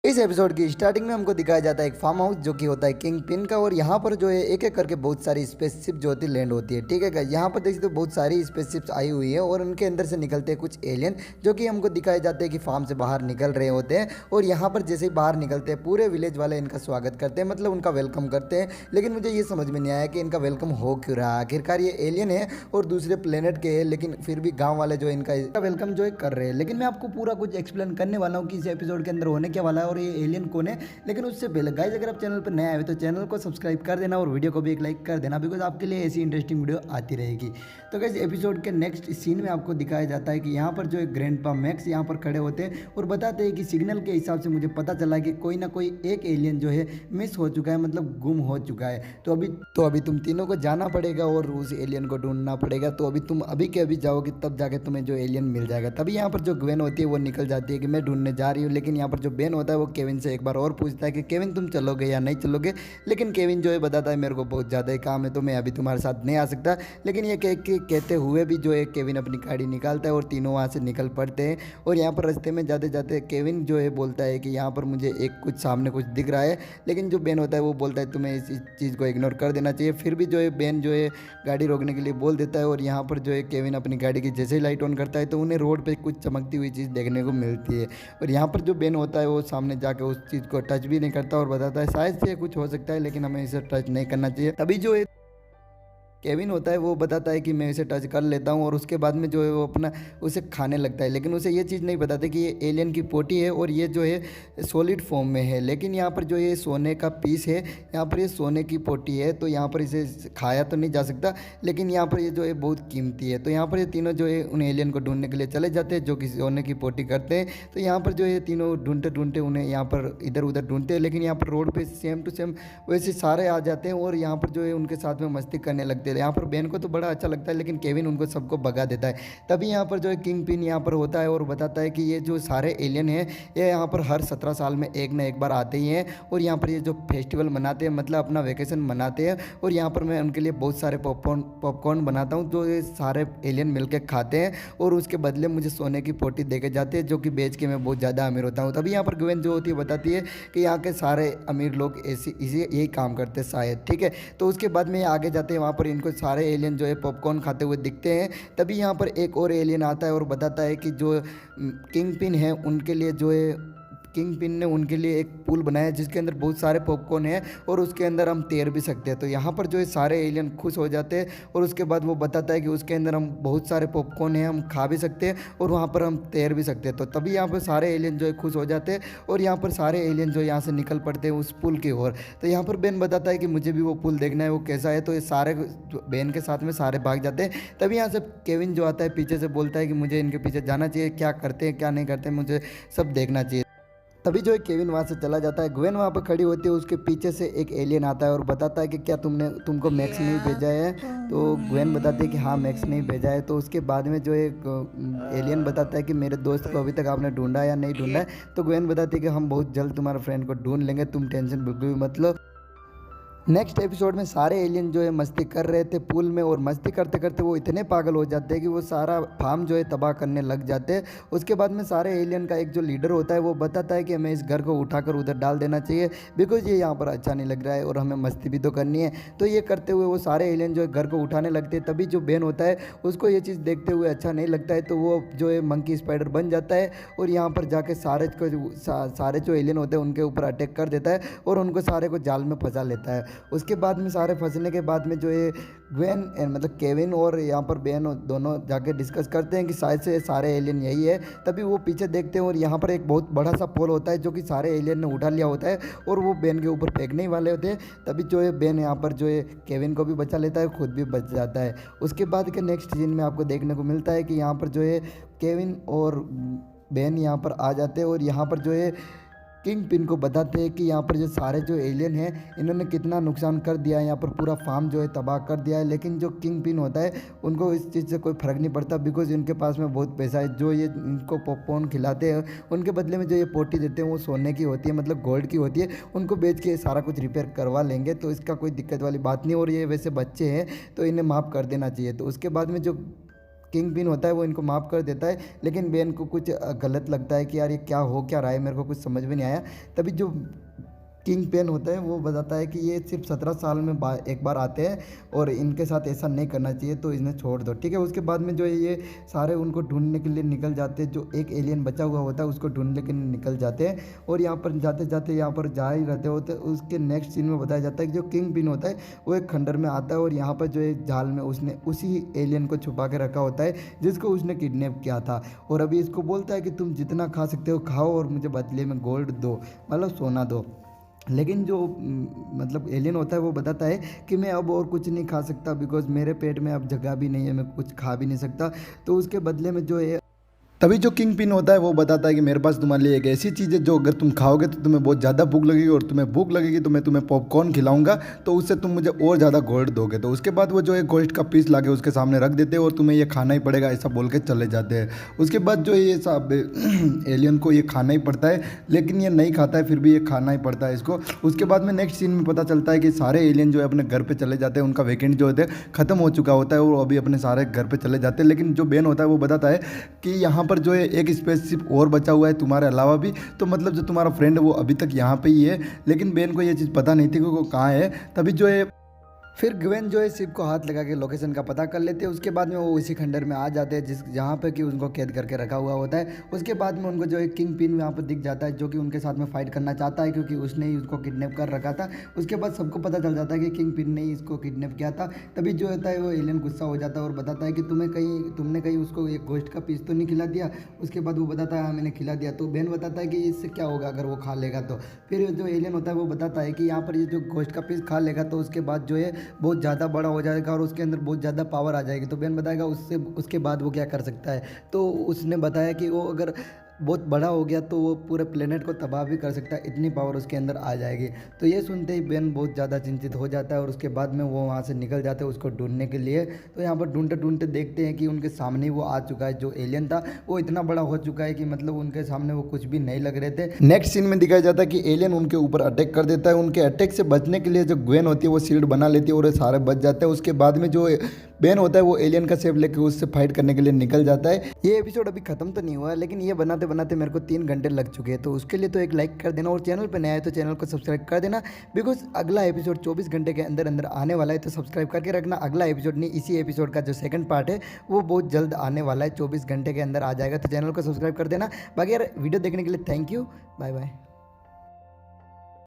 इस एपिसोड की स्टार्टिंग में हमको दिखाया जाता है एक फार्म हाउस जो कि होता है किंग पिन का। और यहाँ पर जो है एक एक करके बहुत सारी स्पेसशिप जो होती है लैंड होती है। ठीक है गाइस, यहाँ पर देख सकते हो बहुत सारी स्पेसशिप्स आई हुई है और उनके अंदर से निकलते हैं कुछ एलियन जो कि हमको दिखाए जाते हैं कि फार्म से बाहर निकल रहे होते हैं। और यहाँ पर जैसे ही बाहर निकलते हैं पूरे विलेज वाले इनका स्वागत करते हैं, मतलब उनका वेलकम करते हैं। लेकिन मुझे ये समझ में नहीं आया कि इनका वेलकम हो क्यों रहा है। आखिरकार ये एलियन है और दूसरे प्लेनेट के है, लेकिन फिर भी गाँव वाले जो इनका वेलकम जो है कर रहे हैं। लेकिन मैं आपको पूरा कुछ एक्सप्लेन करने वाला हूँ कि इस एपिसोड के अंदर होने क्या वाला है और ये एलियन कौन है। लेकिन उससे पहले गाइस, अगर आप चैनल पर नए आए हो तो चैनल को सब्सक्राइब कर देना और वीडियो को भी एक लाइक कर देना, बिकॉज आपके लिए ऐसी इंटरेस्टिंग वीडियो आती रहेगी। तो गाइस, एपिसोड के नेक्स्ट सीन में आपको दिखाया जाता है कि यहाँ पर जो एक ग्रैंडपा मैक्स यहाँ पर खड़े होते हैं और बताते हैं कि सिग्नल के हिसाब से मुझे पता चला कि कोई ना कोई एक एलियन जो है मिस हो चुका है, मतलब गुम हो चुका है। तो अभी तुम तीनों को जाना पड़ेगा और उस एलियन को ढूंढना पड़ेगा। तो अभी तुम अभी के अभी जाओगे तब जाके तुम्हें जो एलियन मिल जाएगा। तभी यहाँ पर जो ग्वेन होती है वो निकल जाती है कि मैं ढूंढने जा रही हूँ। लेकिन यहाँ पर जो बेन होता है वो केविन से एक बार और पूछता है कि केविन तुम चलोगे या नहीं चलोगे। लेकिन केविन जो है बताता है मेरे को बहुत ज़्यादा ही काम है तो मैं अभी तुम्हारे साथ नहीं आ सकता। लेकिन ये कहते हुए भी जो है केविन अपनी गाड़ी निकालता है और तीनों वहाँ से निकल पड़ते हैं। और यहाँ पर रास्ते में जाते जाते केविन जो है बोलता है कि यहाँ पर मुझे एक कुछ सामने कुछ दिख रहा है। लेकिन जो बेन होता है वो बोलता है तुम्हें इस चीज़ को इग्नोर कर देना चाहिए। फिर भी जो है बेन जो है गाड़ी रोकने के लिए बोल देता है। और यहाँ पर जो है केविन अपनी गाड़ी की जैसे ही लाइट ऑन करता है तो उन्हें रोड पे कुछ चमकती हुई चीज़ देखने को मिलती है। और यहाँ पर जो बेन होता है वो सामने जाकर उस चीज़ को टच भी नहीं करता और बताता है शायद से कुछ हो सकता है लेकिन हमें इसे टच नहीं करना चाहिए। तभी जो है केविन होता है वो बताता है कि मैं इसे टच कर लेता हूँ और उसके बाद में जो है वो अपना उसे खाने लगता है। लेकिन उसे ये चीज़ नहीं बताते कि ये एलियन की पोटी है और ये जो है सॉलिड फॉर्म में है। लेकिन यहाँ पर जो ये सोने का पीस है, यहाँ पर ये सोने की पोटी है तो यहाँ पर इसे खाया तो नहीं जा सकता। लेकिन यहाँ पर ये जो है बहुत कीमती है। तो यहाँ पर ये तीनों जो है उन एलियन को ढूंढने के लिए चले जाते हैं जो कि सोने की पोटी करते हैं। तो यहाँ पर जो है तीनों ढूंढते ढूंढते उन्हें यहाँ पर इधर उधर ढूंढते हैं। लेकिन यहाँ पर रोड पर सेम टू सेम वैसे सारे आ जाते हैं और यहाँ पर जो है उनके साथ में मस्ती करने लगते हैं। यहाँ पर बेन को तो बड़ा अच्छा लगता है लेकिन केविन उनको सबको भगा देता है। तभी यहाँ पर जो है किंग पिन यहाँ पर होता है और बताता है कि ये जो सारे एलियन हैं ये यहाँ पर हर 17 साल में एक ना एक बार आते ही हैं और यहाँ पर ये जो फेस्टिवल मनाते हैं, मतलब अपना वेकेशन मनाते हैं। और यहाँ पर मैं उनके लिए बहुत सारे पॉपकॉर्न बनाता हूँ जो ये सारे एलियन मिलकर खाते हैं और उसके बदले मुझे सोने की पोटी देके जाते हैं जो कि बेच के मैं बहुत ज़्यादा अमीर होता हूँ। तभी यहाँ पर ग्वेन जो होती है बताती है कि यहाँ के सारे अमीर लोग यही काम करते हैं शायद। ठीक है, तो उसके बाद में आगे जाते हैं, वहाँ पर इनको सारे एलियन जो है पॉपकॉर्न खाते हुए दिखते हैं। तभी यहाँ पर एक और एलियन आता है और बताता है कि जो किंग पिन है उनके लिए जो है किंग पिन ने उनके लिए एक पूल बनाया जिसके अंदर बहुत सारे पॉपकॉर्न है और उसके अंदर हम तैर भी सकते हैं। तो यहाँ पर जो है सारे एलियन खुश हो जाते हैं और उसके बाद वो बताता है कि उसके अंदर हम बहुत सारे पॉपकॉर्न हैं, हम खा भी सकते हैं और वहाँ पर हम तैर भी सकते हैं। तो तभी यहाँ पर सारे एलियन जो है खुश हो जाते हैं और यहाँ पर सारे एलियन जो यहाँ से निकल पड़ते हैं उस पुल की ओर। तो यहाँ पर बेन बताता है कि मुझे भी वो पुल देखना है वो कैसा है। तो ये सारे बेन के साथ में सारे भाग जाते हैं। तभी यहाँ से केविन जो आता है पीछे से बोलता है कि मुझे इनके पीछे जाना चाहिए, क्या करते हैं क्या नहीं करते मुझे सब देखना चाहिए। तभी जो है केविन वहाँ से चला जाता है। ग्वेन वहाँ पर खड़ी होती है, उसके पीछे से एक एलियन आता है और बताता है कि क्या तुमको मैक्स नहीं भेजा है। तो ग्वेन बताती है कि हाँ मैक्स नहीं भेजा है। तो उसके बाद में जो एक एलियन बताता है कि मेरे दोस्त को अभी तक आपने ढूंढा या नहीं ढूंढा है। तो ग्वेन बताती है कि हम बहुत जल्द तुम्हारे फ्रेंड को ढूंढ लेंगे, तुम टेंशन बिल्कुल भी मत लो। नेक्स्ट एपिसोड में सारे एलियन जो है मस्ती कर रहे थे पूल में और मस्ती करते करते वो इतने पागल हो जाते हैं कि वो सारा फार्म जो है तबाह करने लग जाते हैं। उसके बाद में सारे एलियन का एक जो लीडर होता है वो बताता है कि हमें इस घर को उठाकर उधर डाल देना चाहिए बिकॉज ये यहाँ पर अच्छा नहीं लग रहा है और हमें मस्ती भी तो करनी है। तो ये करते हुए वो सारे एलियन जो है घर को उठाने लगते हैं। तभी जो बेन होता है उसको ये चीज़ देखते हुए अच्छा नहीं लगता है तो वो जो है मंकी स्पाइडर बन जाता है और यहाँ पर जाके सारे जो एलियन होते हैं उनके ऊपर अटैक कर देता है और उनको सारे को जाल में फंसा लेता है। उसके बाद में सारे फंसने के बाद में जो है ग्वेन मतलब केविन और यहाँ पर बेन दोनों जाके डिस्कस करते हैं कि शायद से सारे एलियन यही है। तभी वो पीछे देखते हैं और यहाँ पर एक बहुत बड़ा सा पोल होता है जो कि सारे एलियन ने उठा लिया होता है और वो बेन के ऊपर फेंकने ही वाले होते हैं। तभी जो है बेन यहाँ पर जो है केविन को भी बचा लेता है, खुद भी बच जाता है। उसके बाद के नेक्स्ट सीन में आपको देखने को मिलता है कि यहाँ पर जो है केविन और बेन यहाँ पर आ जाते हैं और यहाँ पर जो है किंग पिन को बताते हैं कि यहाँ पर जो सारे जो एलियन हैं इन्होंने कितना नुकसान कर दिया है, यहाँ पर पूरा फार्म जो है तबाह कर दिया है। लेकिन जो किंग पिन होता है उनको इस चीज़ से कोई फ़र्क नहीं पड़ता बिकॉज इनके पास में बहुत पैसा है। जो ये इनको पॉपकॉर्न खिलाते हैं उनके बदले में जो ये पोटी देते हैं वो सोने की होती है, मतलब गोल्ड की होती है। उनको बेच के सारा कुछ रिपेयर करवा लेंगे तो इसका कोई दिक्कत वाली बात नहीं। और ये वैसे बच्चे हैं तो इन्हें माफ़ कर देना चाहिए। तो उसके बाद में जो किंग पिन होता है वो इनको माफ़ कर देता है, लेकिन बेन को कुछ गलत लगता है कि यार ये क्या हो क्या रहा है, मेरे को कुछ समझ में नहीं आया। तभी जो किंग पेन होता है वो बताता है कि ये सिर्फ 17 साल में एक बार आते हैं और इनके साथ ऐसा नहीं करना चाहिए, तो इन्हें छोड़ दो, ठीक है। उसके बाद में जो है ये सारे उनको ढूंढने के लिए निकल जाते हैं, जो एक एलियन बचा हुआ होता है उसको ढूंढने के लिए निकल जाते हैं और यहाँ पर जाते जाते यहाँ पर जा ही रहते होते। उसके नेक्स्ट सीन में बताया जाता है कि जो किंग पिन होता है वो एक खंडर में आता है और यहाँ पर जो है जाल में उसने उसी एलियन को छुपा के रखा होता है जिसको उसने किडनैप किया था, और अभी इसको बोलता है कि तुम जितना खा सकते हो खाओ और मुझे बदले में गोल्ड दो, मतलब सोना दो। लेकिन जो मतलब एलियन होता है वो बताता है कि मैं अब और कुछ नहीं खा सकता, बिकॉज मेरे पेट में अब जगह भी नहीं है, मैं कुछ खा भी नहीं सकता। तो उसके बदले में जो है तभी जो किंग पिन होता है वो बताता है कि मेरे पास तुम्हारे लिए एक ऐसी चीज़ है जो अगर तुम खाओगे तो तुम्हें बहुत ज़्यादा भूख लगेगी, और तुम्हें भूख लगेगी तो मैं तुम्हें पॉपकॉर्न खिलाऊंगा, तो उससे तुम मुझे और ज़्यादा गोल्ड दोगे। तो उसके बाद वो जो है गोश्त का पीस लाके उसके सामने रख देते हैं और तुम्हें ये खाना ही पड़ेगा ऐसा बोल के चले जाते हैं। उसके बाद जो ये सब एलियन को ये खाना ही पड़ता है, लेकिन ये नहीं खाता है फिर भी ये खाना ही पड़ता है इसको। उसके बाद में नेक्स्ट सीन में पता चलता है कि सारे एलियन जो है अपने घर पर चले जाते हैं, उनका वेकेंड जो होता है ख़त्म हो चुका होता है और वो अभी अपने सारे घर पर चले जाते हैं। लेकिन जो बेन होता है वो बताता है कि यहाँ पर जो है एक स्पेसशिप और बचा हुआ है तुम्हारे अलावा भी, तो मतलब जो तुम्हारा फ्रेंड है वो अभी तक यहाँ पे ही है। लेकिन बेन को ये चीज़ पता नहीं थी कि वो कहाँ है। तभी जो है फिर ग्वेन जो है शिप को हाथ लगा के लोकेशन का पता कर लेते हैं। उसके बाद में वो उसी खंडर में आ जाते हैं जिस जहाँ पे कि उनको कैद करके रखा हुआ होता है। उसके बाद में उनको जो है किंग पिन यहाँ पर दिख जाता है, जो कि उनके साथ में फाइट करना चाहता है क्योंकि उसने ही उसको किडनैप कर रखा था। उसके बाद सबको पता चल जाता है कि किंग पिन ने ही इसको किडनैप किया था। तभी जो होता है वो एलियन गुस्सा हो जाता है और बताता है कि तुमने कहीं उसको एक गोश्त का पीस तो नहीं खिला दिया। उसके बाद वो बताता है हाँ मैंने खिला दिया। तो बेन बताता है कि इससे क्या होगा अगर वो खा लेगा तो। फिर जो एलियन होता है वो बताता है कि यहाँ पर ये जो गोश्त का पीस खा लेगा तो उसके बाद जो है बहुत ज़्यादा बड़ा हो जाएगा और उसके अंदर बहुत ज़्यादा पावर आ जाएगी। तो बेन बताएगा उसके बाद वो क्या कर सकता है। तो उसने बताया कि वो अगर बहुत बड़ा हो गया तो वो पूरे प्लेनेट को तबाह भी कर सकता है, इतनी पावर उसके अंदर आ जाएगी। तो ये सुनते ही बेन बहुत ज़्यादा चिंतित हो जाता है और उसके बाद में वो वहाँ से निकल जाते हैं उसको ढूंढने के लिए। तो यहाँ पर ढूंढते ढूंढते देखते हैं कि उनके सामने वो आ चुका है। जो एलियन था वो इतना बड़ा हो चुका है कि मतलब उनके सामने वो कुछ भी नहीं लग रहे थे। नेक्स्ट सीन में दिखाया जाता है कि एलियन उनके ऊपर अटैक कर देता है। उनके अटैक से बचने के लिए जो ग्वेन होती है वो शील्ड बना लेती है और सारे बच जाते हैं। उसके बाद में जो बेन होता है वो एलियन का शेप लेकर उससे फाइट करने के लिए निकल जाता है। ये एपिसोड अभी खत्म तो नहीं हुआ है, लेकिन ये बनाते बनाते मेरे को 3 घंटे लग चुके हैं। तो उसके लिए तो एक लाइक कर देना और चैनल पर नया है तो चैनल को सब्सक्राइब कर देना, बिकॉज अगला एपिसोड 24 घंटे के अंदर अंदर आने वाला है। तो सब्सक्राइब करके रखना। अगला एपिसोड नहीं, इसी एपिसोड का जो सेकंड पार्ट है वो बहुत जल्द आने वाला है, 24 घंटे के अंदर आ जाएगा। तो चैनल को सब्सक्राइब कर देना। बाकी यार वीडियो देखने के लिए थैंक यू, बाय बाय।